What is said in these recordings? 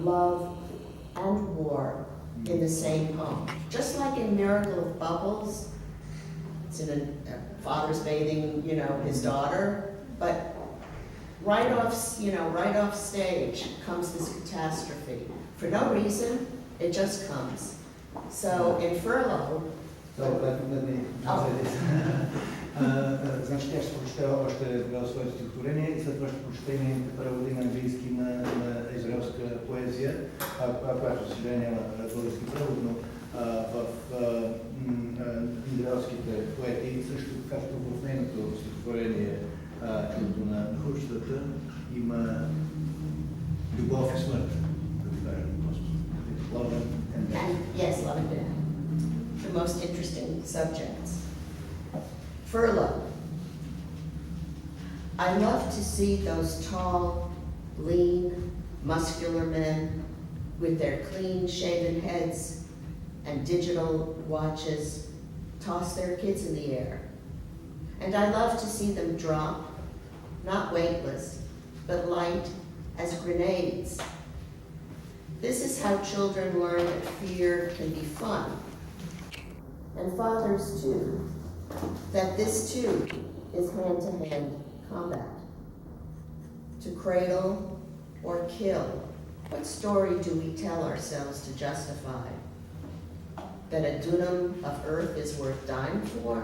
love and war in the same poem. Just like in Miracle of Bubbles, it's in a father's bathing, his daughter, but right off stage comes this catastrophe. For no reason, it just comes. So in Furlough, Значи тя ще прочете още своето стихотворение и след това ще прочете нейните преводи на английски на израелска поезия, която за съжаление няма български превод, но в израелските поети, също както в нейното стихотворение Чудото на хрущата, има любов и смърт, да кажем просто. Love and death. Yes, love and death. The most interesting subjects. Furlough. I love to see those tall, lean, muscular men with their clean-shaven heads and digital watches toss their kids in the air. And I love to see them drop, not weightless, but light as grenades. This is how children learn that fear can be fun. And fathers too, that this too is hand-to-hand combat. To cradle or kill, what story do we tell ourselves to justify? That a dunam of earth is worth dying for?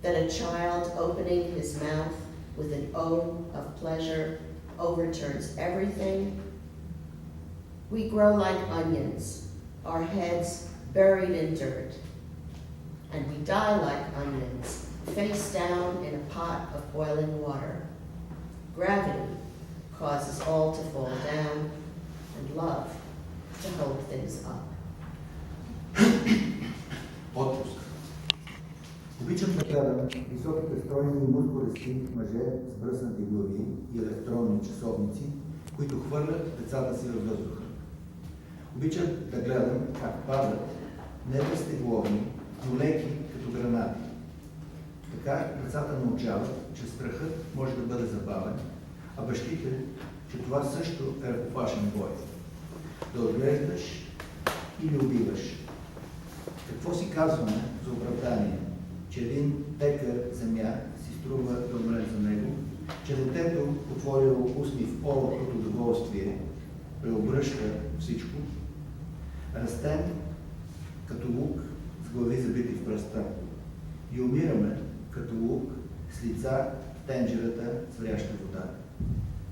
That a child opening his mouth with an O of pleasure overturns everything? We grow like onions, our heads buried in dirt. And we die like onions, face down in a pot of boiling water. Gravity causes all to fall down, and love to hold things up. Отпуск. Обичам да гледам високите стройни и мускулести мъже с бръснати глави и електронни часовници, които хвърлят децата си във въздуха. Обичам да гледам как падат не безтегловни, но леки като гранати. Така децата научават, че страхът може да бъде забавен, а бащите, че това също е ръкопашен бой. Да отглеждаш или убиваш. Какво си казваме за оправдание? Че един декар земя си струва да умре за него, че детето, отворило устни в олов от удоволствие, преобръща всичко, растем като лук с глави забити в пръста и умираме като лук с лица в тенджерата с вряща вода.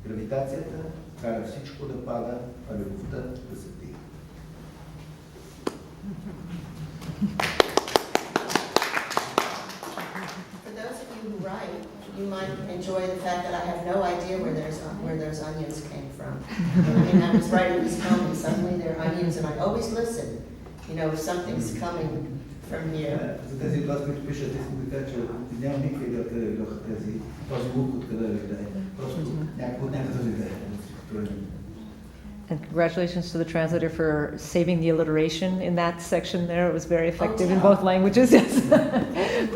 Гравитацията кара всичко да пада, а любовта да се вдига. For those of you who write, you might enjoy the fact that I have no idea where those onions came from. And I was writing this poem and suddenly there are onions and I always listen, if something's coming from here. За тези от вас, които пишат, искам да кажа, че нямам никаква идея откъде дойдоха този лук, откъде дойде. Просто някъде дойде. And congratulations to the translator for saving the alliteration in that section there. It was very effective in both languages. Yes.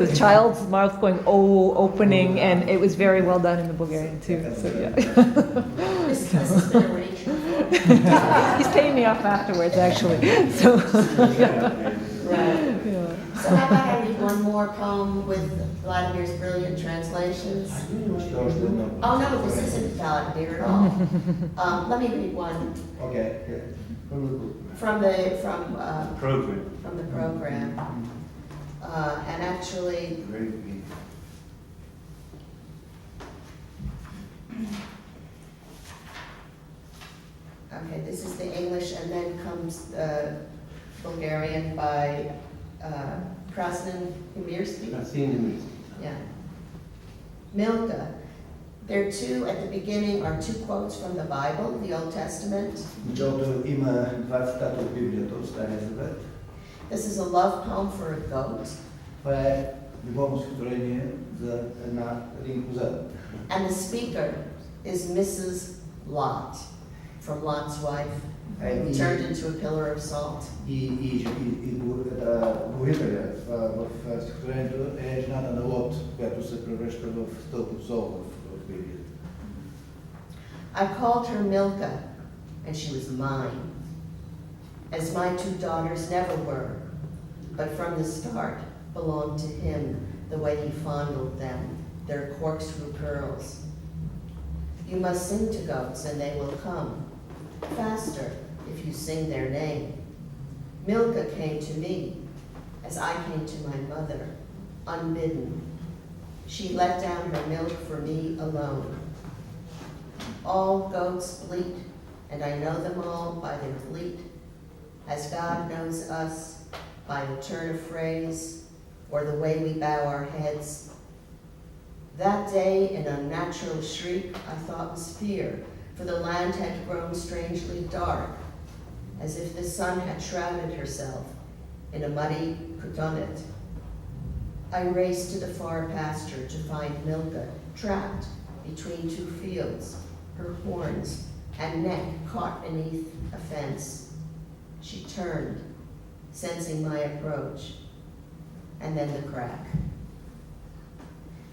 The child's mouth going oh, opening, and it was very well done in the Bulgarian too. So yeah. This has been arranged before. He's paying me off afterwards, actually. So. Right. Yeah. So how about I read one more poem with Vladimir's brilliant translations? Oh no, this isn't Vladimir at all. Let me read one. Okay. From the Program. program. And actually, okay, this is the English, and then comes Bulgarian by Krasnin Emirsky. Yeah. Milka. There are two, at the beginning are two quotes from the Bible, the Old Testament. Началото има два цитата от Библията, от Стария Завет. This is a love poem for a goat. Това е любовно стихотворение за един коза. And the speaker is Mrs. Lot, from Lot's wife, who turned into a pillar of salt. И говорителя в стихотворението е жената на Лот, която се превръща в стълб от сол в Библията. I called her Milka, and she was mine, as my two daughters never were, but from the start belonged to him the way he fondled them, their corkscrew curls. You must sing to goats and they will come, faster if you sing their name. Milka came to me as I came to my mother, unbidden. She let down her milk for me alone. All goats bleat, and I know them all by their bleat, as God knows us by a turn of phrase or the way we bow our heads. That day, an unnatural shriek I thought was fear, for the land had grown strangely dark, as if the sun had shrouded herself in a muddy cotonet. I raced to the far pasture to find Milka trapped between two fields, her horns and neck caught beneath a fence. She turned, sensing my approach, and then the crack.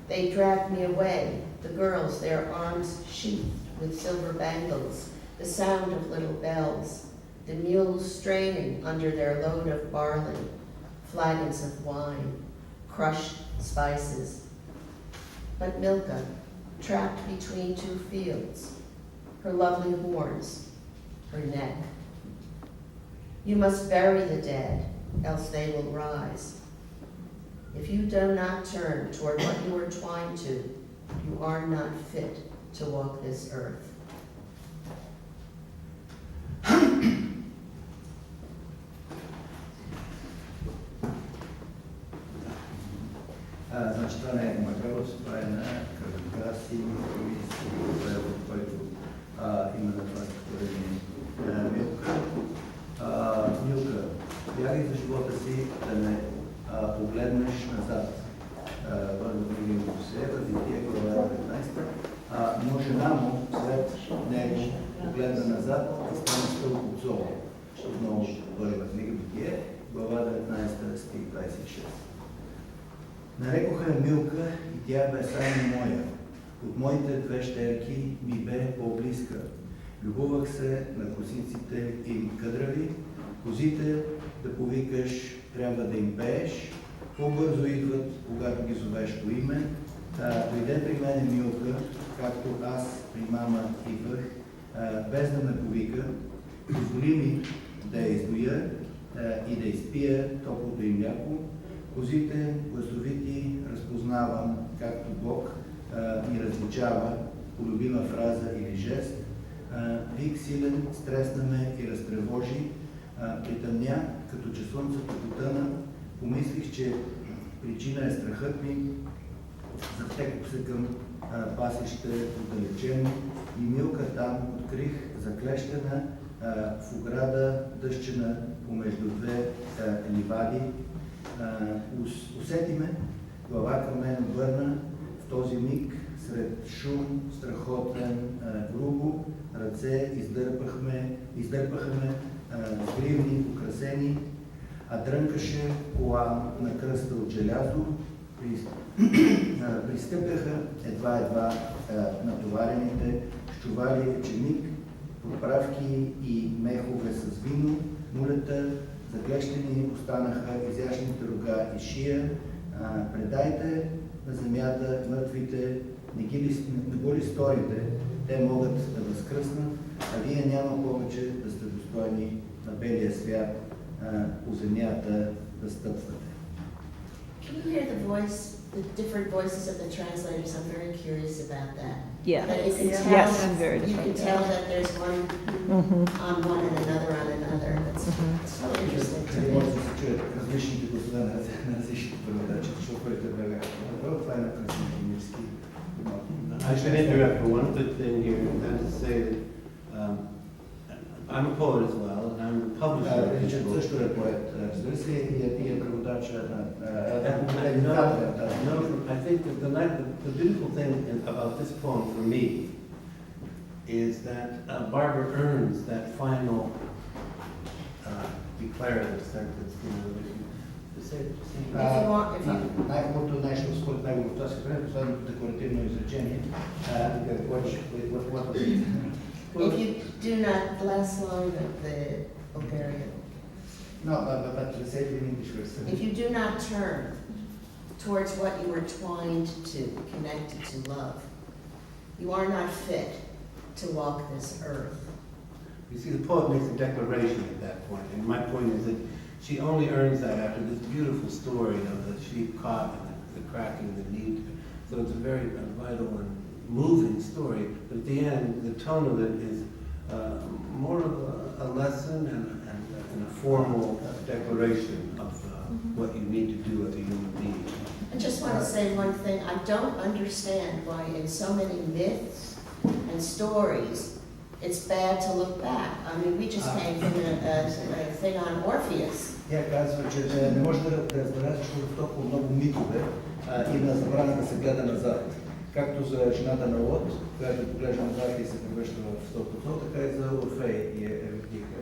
They dragged me away, the girls, their arms sheathed with silver bangles, the sound of little bells, the mules straining under their load of barley, flagons of wine, crushed spices. But Milka, trapped between two fields, her lovely horns, her neck. You must bury the dead, else they will rise. If you do not turn toward what you are twined to, you are not fit to walk this earth. Значи това не е Магалос, това е на Карагаси, който има на това стихотворение Милка. Милка, бягай за живота си да не погледнеш назад. Владимир Левчев, Вития, глава 19. Но жена му след него погледна назад и стана стълб от зло. Отново първа книга Битие, глава 19, стих 26. Нарекоха я Милка и тя бе само моя. От моите две щерки ми бе по-близка. Любовах се на косиците им къдрави, козите да повикаш, трябва да им пееш, по-бързо идват, когато ги зовеш по име. Дойде при мене Милка, както аз при мама идвах, без да ме повика. Позволи ми да я издоя и да изпия топлото им мляко. Козите гласовити разпознавам, както Бог ми различава по любима фраза или жест. Вик силен стресна ме и разтревожи. Притъмня, като че слънцето потъна, помислих, че причина е страхът ми. Затекох се към пасище отдалечено и Милка там открих заклещена в ограда дъщена помежду две ливади. Усети ме, глава към мен обърна, в този миг сред шум, страхотен, грубо, ръце издърпаха ме с гривни, украсени, а дрънкаше кола на кръста от желязо. Пристъпяха едва натоварените с чували ечемик, подправки и мехове с вино, мулета, заклещени останаха изящните рога и шия. Предайте на земята мъртвите, не го ли сторите, те могат да възкръснат, а вие няма повече да сте достойни на белия свят по земята да стъпвате. Can you hear the different voices of the translators? I'm very curious about that. Yeah. But you can tell Yes, that, very you can different. tell that there's one on one and another on another. That's so interesting to Къде me. може да се чуят различните гласове на различните преводачи, шофьорите бяга. Това е на красивски. I should interrupt for one quick thing here, and that is to say that I'm a poet as well, and I'm a publisher of this Ричард book. също е поет, разбира се, и е преводача на No, I think that the beautiful thing about this poem for me is that Barbara earns that final declarative sentence, you know, to say it. Най-хубавото нещо според него в това стихотворение, последното декларативно изречение. If you do not, the last line of the Bulgarian. No, but say it in English first. If you do not turn towards what you were twined to, connected to love, you are not fit to walk this earth. You see, the poet makes a declaration at that point, and my point is that she only earns that after this beautiful story of the sheep caught and the cracking, the need. So it's a very vital and moving story, but at the end, the tone of it is more of a lesson and a formal declaration of what you need to do as a human being. I just want to say one thing. I don't understand why in so many myths and stories it's bad to look back. I mean, we just came from a thing on Orpheus. Тя казва, че не може да разбереш, защото в толкова много митове има забрана да се гледа назад. Както за жената на Лот, която поглежда назад и се превръща в стълбото, така и за Орфей и Евридика.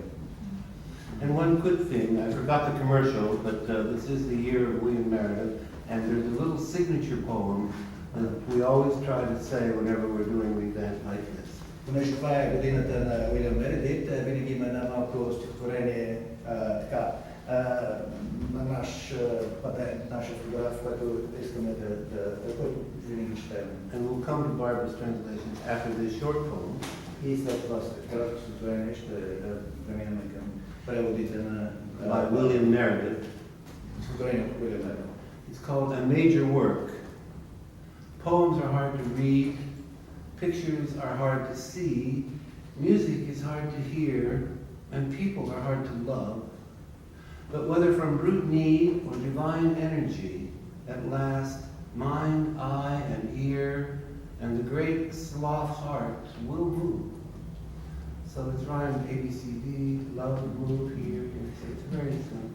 And one good thing, I forgot the commercial, but this is the year of William Meredith, and there's a little signature poem that we always try to say whenever we're doing an event like this. Понеже това е годината на Уилям Мередит, винаги има една малко стихотворение на наш патент, наш фотограф, който искаме който винаги четем. And we'll come to Barbara's translation after this short poem. И след това краткото стихотворение ще преминем към преводите на By William Meredith. стихотворението Уилям Мередит. It's called A Major Work. Poems are hard to read, pictures are hard to see, music is hard to hear, and people are hard to love. But whether from brute need or divine energy, at last, mind, eye, and ear, and the great sloth heart will move. So it's rhymed ABCD, love, move, hear, it's very simple.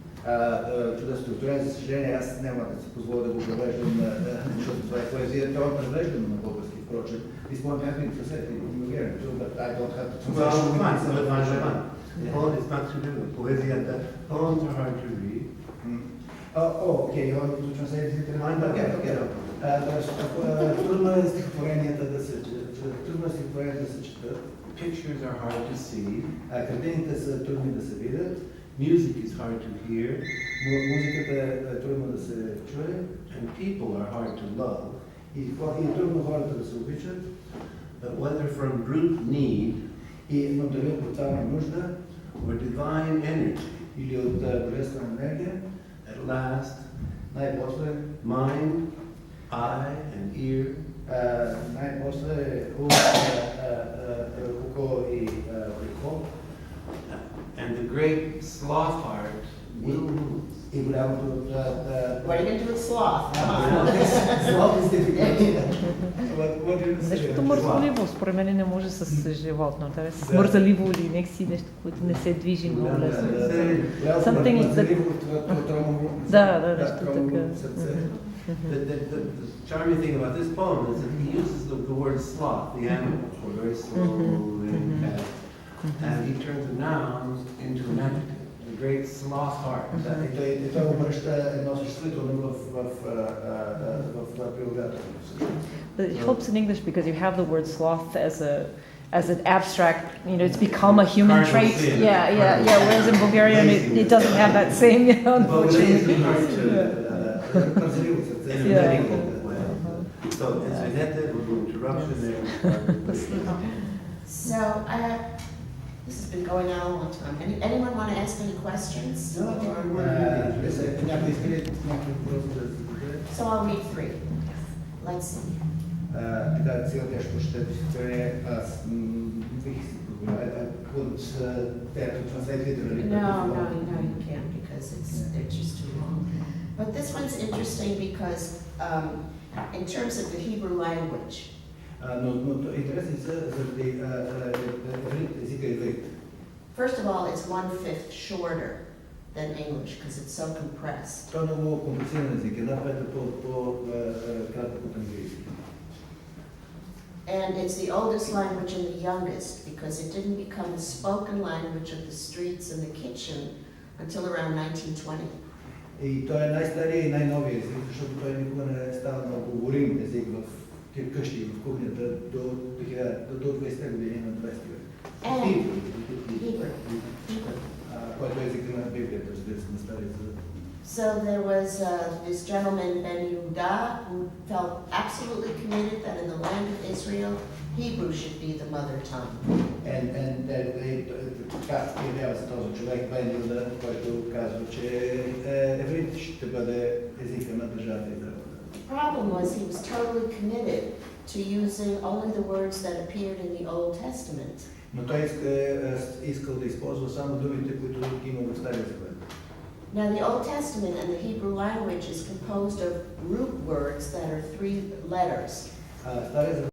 Чудесно структурен, за съжаление, аз няма да си позволя да го превеждам, защото това е поезия, това е превеждано на български, впрочем. И спомням някакви касети, but I don't have to It's not to do with poesia, that poems are hard to read. Okay, you want to translate it in mind? Okay. Трудно е стихотворенията да се четат. Pictures are hard to see. Картините са трудни да се видят. Music is hard to hear. Музиката е трудно да се чуе. And people are hard to love. И е трудно хората да се обичат. But whether from brute need но дали от брутална нужда or divine energy, или от божествена енергия, at last, най-после mind, eye, and ear, най-после око и ухо, and the great sloth heart will move. И голямото What are you going to do with sloth? Sloth is difficult. What do you say? Нещото мързоливо, според мен не може с животно. Трябва с мързаливо или някакси нещо, което не се движи много лесно. Something that... Да, нещо така. The charming thing about this poem is that he uses the word sloth, the animal, or very slow moving cat, and he turns a noun into an adjective. The great sloth heart. И той обръща едно съществително в прилагателно. But it helps in English because you have the word sloth as an abstract, it's become a human trait. Yeah. Whereas in Bulgarian, it doesn't have that same, unfortunately. In a medical way. So it's connected with interruption there. So, this has been going on a long time. Anyone want to ask any questions? So I'll read 3. Let's see. Така, сега тя ще прочете стихотворение. Аз бих си позволила. No, you can't because they're just too long. But this one's interesting because in terms of the Hebrew language. Но интересни са заради езика иврит. First of all, it's 1/5 shorter than English because it's so compressed. Това е много комплициран език, една пета по-кратък от английски. And it's the oldest language and the youngest because it didn't become the spoken language of the streets and the kitchen until around 1920. И той е най-стария и най-новия език, защото той никога не е станал на говорим език в къщи, в кухнята до 20-те години на 20 век. And Hebrew. Hebrew. Hebrew. Който е езика на Библията, разбира се, на Стария Завет. So there was this gentleman, Ben Yehuda, who felt absolutely committed that in the land of Israel, Hebrew should be the mother tongue. Така явява се този човек, Бен Юда, който казва, че еврит ще бъде езика на държавата Израел. The problem was he was totally committed to using only the words that appeared in the Old Testament. Но той искал да използва само думите, които има в Стария Завет. Now the Old Testament and the Hebrew language is composed of root words that are 3 letters. Стария Завет